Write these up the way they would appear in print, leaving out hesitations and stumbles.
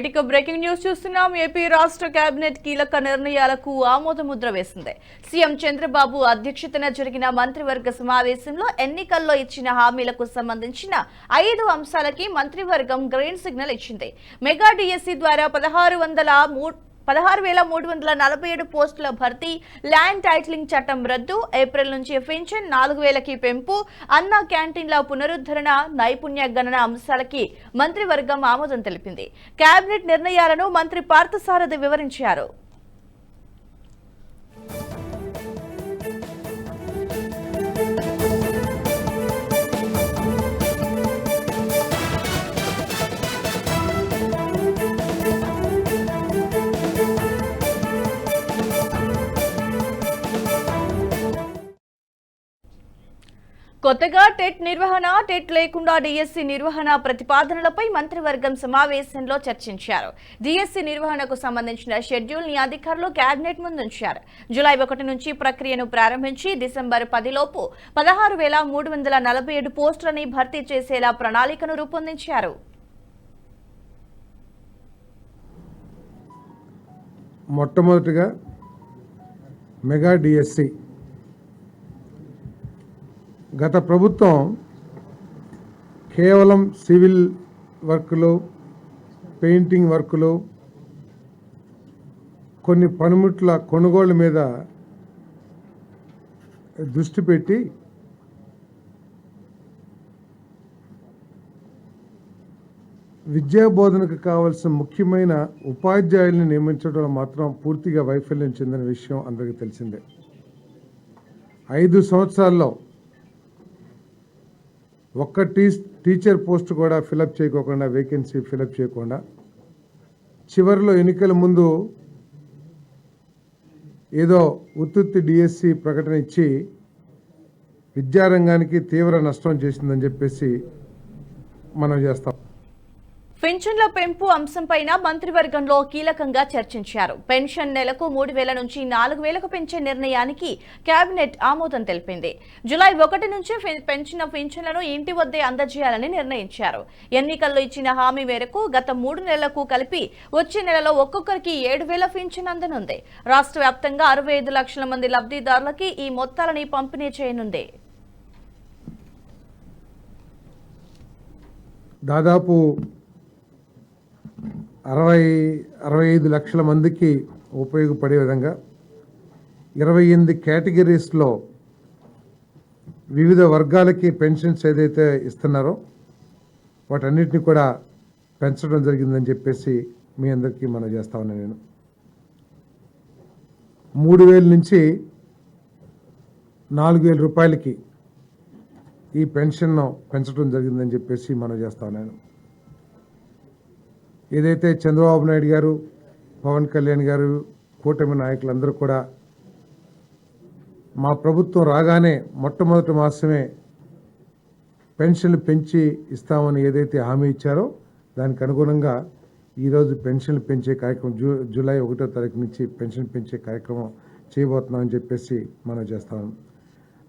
Right ఇక breaking news చూస్తున్నాం. AP రాష్ట్ర కేబినెట్ కీలక నిర్ణయాలకు ఆమోద ముద్ర వేసింది. సీఎం చంద్రబాబు అధ్యక్షతన జరిగిన మంత్రివర్గ సమావేశంలో ఎన్నికల్లో ఇచ్చిన హామీలకు సంబంధించిన 5 అంశాలకి మంత్రివర్గం గ్రీన్ సిగ్నల్ ఇచ్చింది. మెగా డిఎస్సి ద్వారా 16,347 పోస్టుల భర్తీ, ల్యాండ్ టైటిలింగ్ చట్టం రద్దు, ఏప్రిల్ నుంచి పెన్షన్ 4,000కి పెంపు, అన్న క్యాంటీన్ల పునరుద్ధరణ, నైపుణ్య గణన అంశాలకి మంత్రివర్గం ఆమోదం తెలిపింది. కేబినెట్ నిర్ణయాలను మంత్రి పార్థసారథి వివరించారు. కొత్తగా టెట్ నిర్వహణ, టెట్ లేకుండా డిఎస్సి నిర్వహణ ప్రతిపాదనలపై మంత్రివర్గం సమావేశంలో చర్చించారు. డిఎస్సి నిర్వహణకు సంబంధించిన షెడ్యూల్ ని అధికారులు కేబినెట్ ముందుంచారు. జూలై 1 నుంచి ప్రక్రియను ప్రారంభించి డిసెంబర్ 10 లోపు 16,347 పోస్టులని భర్తీ చేసేలా ప్రణాళికను రూపొందించారు. మొట్టమొదటిగా మెగా డిఎస్సి గత ప్రభుత్వం కేవలం సివిల్ వర్కులు, పెయింటింగ్ వర్కులు, కొన్ని పనిముట్ల కొనుగోలు మీద దృష్టి పెట్టి విద్యా బోధనకు కావాల్సిన ముఖ్యమైన ఉపాధ్యాయుల్ని నియమించడంలో మాత్రం పూర్తిగా వైఫల్యం చెందిన విషయం అందరికీ తెలిసిందే. 5 సంవత్సరాల్లో ఒక్క టీచర్ పోస్ట్ కూడా ఫిలప్ చేయకోకుండా, వేకెన్సీ ఫిలప్ చేయకుండా, చివరిలో ఎన్నికల ముందు ఏదో ఉత్తుత్తి డిఎస్సి ప్రకటన ఇచ్చి విద్యారంగానికి తీవ్ర నష్టం చేసిందని చెప్పేసి మనం చేస్తాం. పెన్షన్ల పెంపు అంశంపైన మంత్రివర్గంలో కీలకంగా చర్చించారు. పెన్షన్ నెలకు 3,000 నుంచి 4,000కు పెంచే నిర్ణయానికి కేబినెట్ ఆమోదం తెలిపింది. జూలై 1 నుంచి పెంచిన పెన్షన్లను ఇంటి వద్దే అందజేయాలని నిర్ణయించారు. ఎన్నికల్లో ఇచ్చిన హామీ మేరకు గత 3 నెలలకు కలిపి వచ్చే నెలలో ఒక్కొక్కరికి 7,000 పెన్షన్ అందనుంది. రాష్ట్ర వ్యాప్తంగా 65 లక్షల మంది లబ్ధిదారులకి ఈ మొత్తాలని పంపిణీ చేయనుంది. దాదాపు 65 లక్షల మందికి ఉపయోగపడే విధంగా 28 కేటగిరీస్లో వివిధ వర్గాలకి పెన్షన్స్ ఏదైతే ఇస్తున్నారో వాటన్నిటిని కూడా పెంచడం జరిగిందని చెప్పేసి మీ అందరికీ మనం చేస్తా ఉన్నాను. నేను 3,000 నుంచి 4,000 రూపాయలకి ఈ పెన్షన్ను పెంచడం జరిగిందని చెప్పేసి మనం చేస్తా ఉన్నాను. ఏదైతే చంద్రబాబు నాయుడు గారు, పవన్ కళ్యాణ్ గారు, కూటమి నాయకులందరూ కూడా మా ప్రభుత్వం రాగానే మొట్టమొదటి మాసమే పెన్షన్లు పెంచి ఇస్తామని ఏదైతే హామీ ఇచ్చారో దానికి అనుగుణంగా ఈరోజు పెన్షన్లు పెంచే కార్యక్రమం జూలై 1వ తారీఖు నుంచి పెన్షన్ పెంచే కార్యక్రమం చేయబోతున్నామని చెప్పేసి మనం చేస్తాం.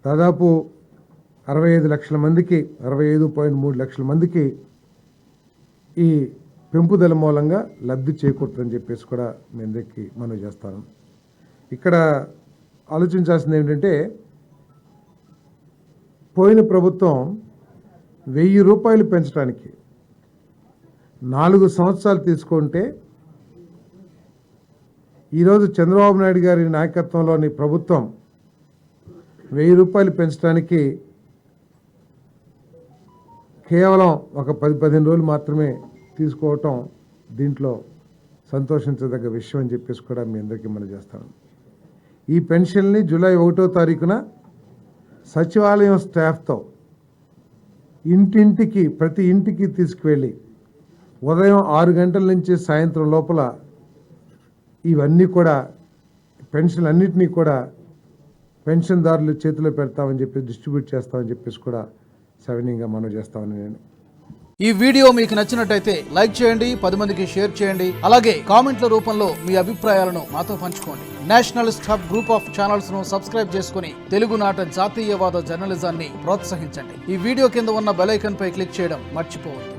దాదాపు 65 లక్షల మందికి, 65.3 లక్షల మందికి ఈ పెంపుదల మూలంగా లబ్ధి చేకూరుతుందని చెప్పేసి కూడా మీ అందరికీ మనం చేస్తాను. ఇక్కడ ఆలోచించాల్సింది ఏంటంటే, పోయిన ప్రభుత్వం 1,000 రూపాయలు పెంచడానికి 4 సంవత్సరాలు తీసుకుంటే, ఈరోజు చంద్రబాబు నాయుడు గారి నాయకత్వంలోని ప్రభుత్వం 1,000 రూపాయలు పెంచడానికి కేవలం ఒక 10-15 రోజులు మాత్రమే తీసుకోవటం దీంట్లో సంతోషించదగ్గ విషయం అని చెప్పేసి కూడా మీ అందరికీ మనం చేస్తాను. ఈ పెన్షన్ని జూలై 1వ తారీఖున సచివాలయం స్టాఫ్తో ఇంటింటికి, ప్రతి ఇంటికి తీసుకువెళ్ళి ఉదయం 6 గంటల నుంచి సాయంత్రం లోపల ఇవన్నీ కూడా పెన్షన్లన్నింటినీ కూడా పెన్షన్దారుల చేతిలో పెడతామని చెప్పి, డిస్ట్రిబ్యూట్ చేస్తామని చెప్పేసి కూడా సవినీయంగా మనం చేస్తామని నేను. ఈ వీడియో మీకు నచ్చినట్టయితే లైక్ చేయండి, 10 మందికి షేర్ చేయండి. అలాగే కామెంట్ల రూపంలో మీ అభిప్రాయాలను మాతో పంచుకోండి. Nationalist hub group of channels ను సబ్స్క్రైబ్ చేసుకుని తెలుగునాట జాతీయవాద జర్నలిజాన్ని ప్రోత్సహించండి. ఈ వీడియో కింద ఉన్న బెల్ ఐకాన్ పై క్లిక్ చేయడం మర్చిపోవద్దు.